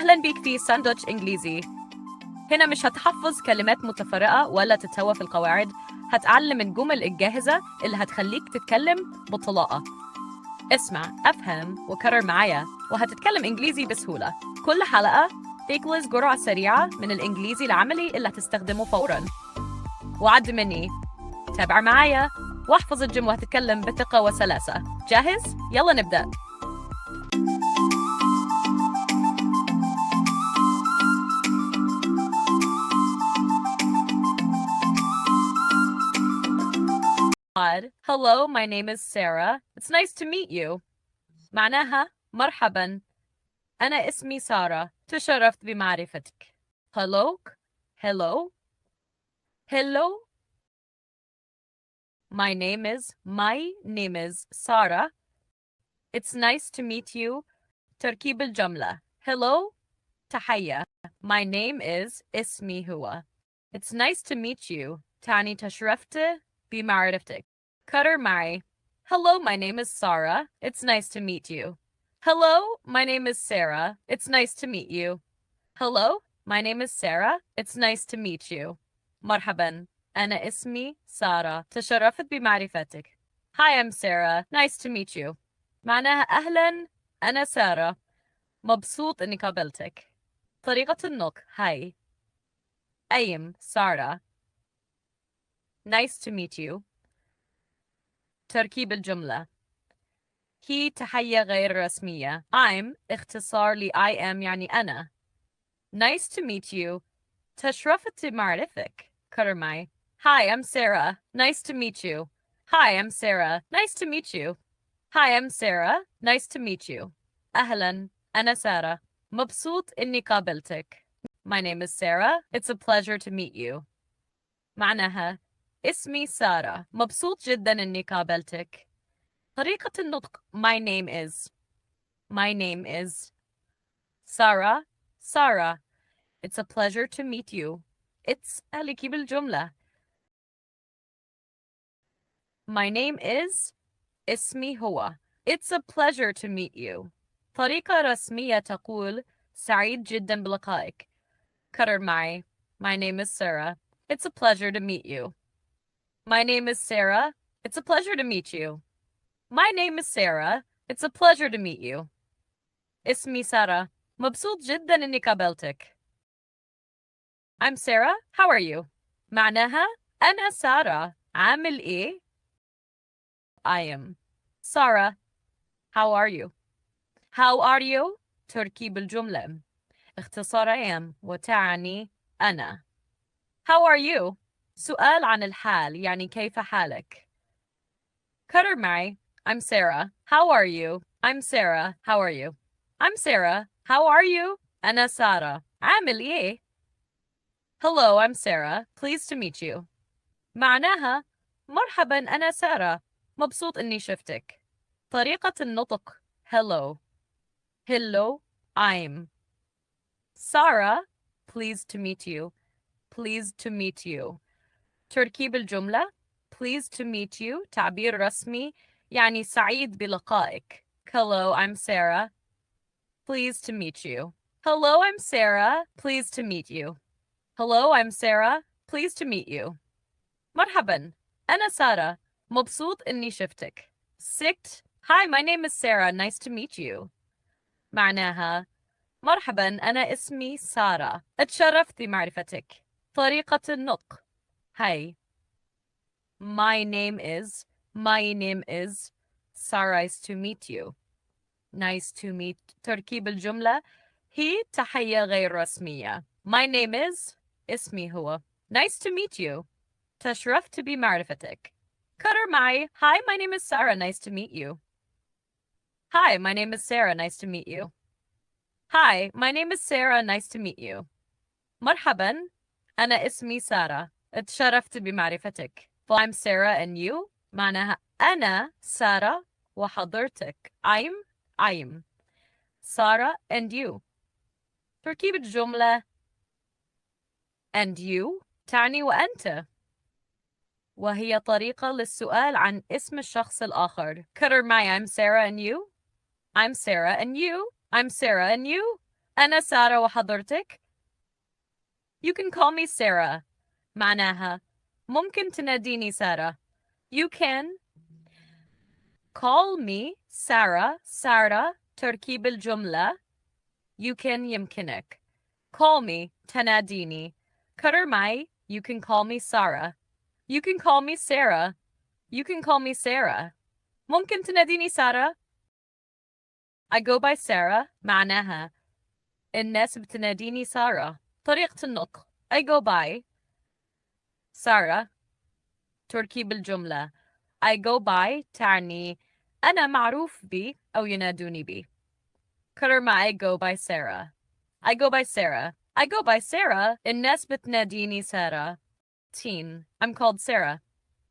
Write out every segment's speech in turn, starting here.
أهلا بيك في ساندوتش إنجليزي. هنا مش هتحفظ كلمات متفرقة ولا تتوه في القواعد، هتعلم الجمل الجاهزة اللي هتخليك تتكلم بطلاقة. اسمع، أفهم وكرر معايا وهتتكلم إنجليزي بسهولة. كل حلقة تاكلز جرعة سريعة من الإنجليزي العملي اللي هتستخدمه فوراً. وعد مني، تابع معايا واحفظ الجمل وهتتكلم بثقة وسلاسة. جاهز؟ يلا نبدأ. Hello, my name is Sarah. It's nice to meet you. معناها مرحبا، أنا اسمي سارة، تشرفت بمعرفتك. Hello. Hello. Hello. My name is Sarah. It's nice to meet you. تركيب الجملة. Hello. تحية. My name is اسمي هو. It's nice to meet you. تعني تشرفت بمعرفتك. كرر معي. Hello, my name is Sarah. It's nice to meet you. Hello, my name is Sarah. It's nice to meet you. Hello, my name is Sarah. It's nice to meet you. مرحبا. أنا اسمي سارة. تشرفت بمعرفتك. Hi, I'm Sarah. Nice to meet you. معناها أهلا، أنا سارة. مبسوط إني قابلتك. طريقة النطق. Hi. I'm Sarah. Nice to meet you. تركيب الجملة. هي تحية غير رسمية. I'm اختصار ل I am يعني أنا. Nice to meet you. تشرفت بمعرفتك. كرر معي. Hi, I'm Sarah. Nice to meet you. Hi, I'm Sarah. Nice to meet you. Hi, I'm Sarah. Nice to meet you. أهلا، أنا سارة. مبسوط إني قابلتك. My name is Sarah. It's a pleasure to meet you. معناها اسمي سارة. مبسوط جدا إني قابلتك. طريقة النطق. My name is. My name is Sarah. Sarah. It's a pleasure to meet you. It's عليكي بالجملة. My name is اسمي هو. It's a pleasure to meet you. طريقة رسمية تقول سعيد جدا بلقائك. كرر معي. My name is Sarah. It's a pleasure to meet you. My name is Sarah. It's a pleasure to meet you. My name is Sarah. It's a pleasure to meet you. اسمي سارة. مبسوط جدا إني قابلتك. I'm Sarah. How are you? معناها أنا سارة. عامل إيه؟ I am Sarah. How are you? How are you? تركيب الجملة. اختصار am وتعني أنا. How are you? سؤال عن الحال يعني كيف حالك. كرر معي. I'm Sarah. How are you? I'm Sarah. How are you? I'm Sarah. How are you? أنا سارة. عامل إيه؟ Hello, I'm Sarah. Pleased to meet you. معناها مرحبا، أنا سارة. مبسوط إني شفتك. طريقة النطق. Hello. Hello, I'm Sarah. Pleased to meet you. Pleased to meet you. تركيب الجملة. Pleased to meet you تعبير رسمي يعني سعيد بلقائك. Hello, I'm Sarah. Pleased to meet you. Hello, I'm Sarah. Pleased to meet you. Hello, I'm Sarah. Pleased to meet you. مرحبا. أنا سارة. مبسوط إني شفتك. Sikt. Hi, my name is Sarah. Nice to meet you. معناها مرحبا، أنا اسمي سارة. اتشرفت بمعرفتك. طريقة النطق. Hi. My name is Sarah. Nice to meet you. Nice to meet. تركيب الجملة. هي تحية غير رسمية. My name is اسمي هو. Nice to meet you. تشرفت بمعرفتك. كرر معي. Hi, my name is Sarah. Nice to meet you. Hi, my name is Sarah. Nice to meet you. Hi, my name is Sarah. Nice to meet you. مرحبا. أنا اسمي سارة. اتشرفت بمعرفتك. Well, I'm Sarah and you. معناها أنا سارة وحضرتك. I'm سارة and you. تركيب الجملة and you تعني وأنت، وهي طريقة للسؤال عن اسم الشخص الآخر. كرر معي. I'm Sarah and you. I'm Sarah and you. I'm Sarah and you. أنا سارة وحضرتك. You can call me Sarah. معناها ممكن تناديني سارة. You can call me Sarah. سارة تركيب الجملة. You can يمكنك. Call me تناديني. كرر معي. You can call me Sarah. You can call me Sarah. You can call me Sarah. ممكن تناديني سارة. I go by Sarah. معناها الناس بتناديني سارة. طريقة النطق I go by سارة. تركيب الجملة I go by تعني أنا معروف بي أو ينادوني بي. كرر معي go by Sarah. I go by Sarah. I go by Sarah. الناس بتناديني سارة. teen I'm called Sarah.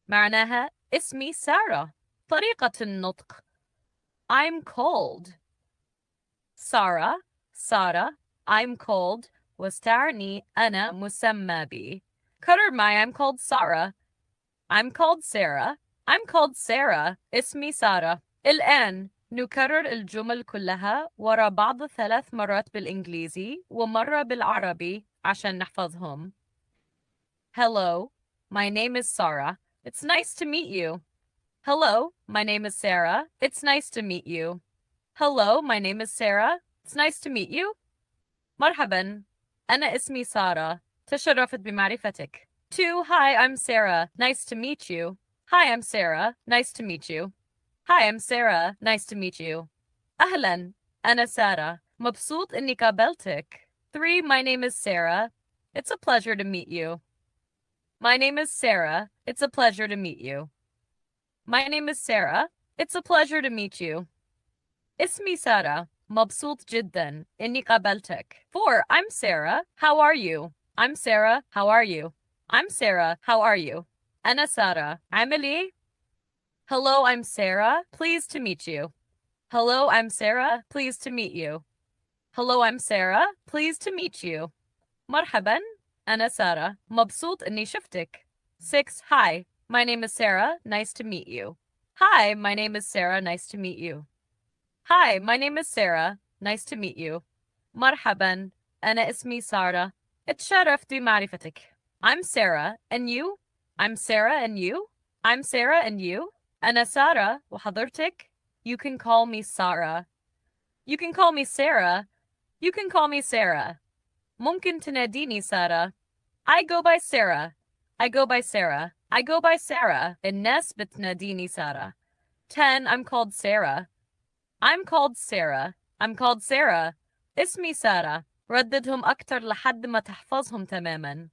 معناها اسمي سارة. طريقة النطق I'm called سارة I'm called واستعني أنا مسمى بي. كرر معي I'm called Sarah. I'm called Sarah. I'm called Sarah. اسمي سارة. الآن نكرر الجمل كلها ورا بعض 3 مرات بالإنجليزي ومرة بالعربي عشان نحفظهم. Hello, my name is Sarah. It's nice to meet you. Hello, my name is Sarah. It's nice to meet you. Hello, my name is Sarah. It's nice to meet you. مرحبا. أنا اسمي سارة. تشرفت بمعرفتك. 2. Hi, I'm Sarah. Nice to meet you. Hi, I'm Sarah. Nice to meet you. Hi, I'm Sarah. Nice to meet you. أهلا. أنا سارة. مبسوط إني قابلتك. 3. My name is Sarah. It's a pleasure to meet you. My name is Sarah. It's a pleasure to meet you. My name is Sarah. It's a pleasure to meet you. اسمي سارة. مبسوط جدا إني قابلتك. 4. I'm Sarah. How are you? I'm Sarah. How are you? I'm Sarah. How are you? أنا سارة. عامل إيه؟ Hello, I'm Sarah. Pleased to meet you. Hello, I'm Sarah. Pleased to meet you. Hello, I'm Sarah. Pleased to meet you. مرحبا. أنا سارة. مبسوط إني شفتك. 6. Hi, my name is Sarah. Nice to meet you. Hi, my name is Sarah. Nice to meet you. Hi, my name is Sarah. Nice to meet you. مرحبا. أنا اسمي سارة. اتشرفت بمعرفتك. I'm Sarah, and you? I'm Sarah, and you? I'm Sarah, and you? أنا سارة وحضرتك. You can call me Sarah. You can call me Sarah. You can call me Sarah. ممكن تناديني سارة. I go by Sarah. I go by Sarah. I go by Sarah. الناس بتناديني سارة. 10. I'm called Sarah. I'm called Sarah. I'm called Sarah. اسمي سارة. رددهم أكتر لحد ما تحفظهم تماما.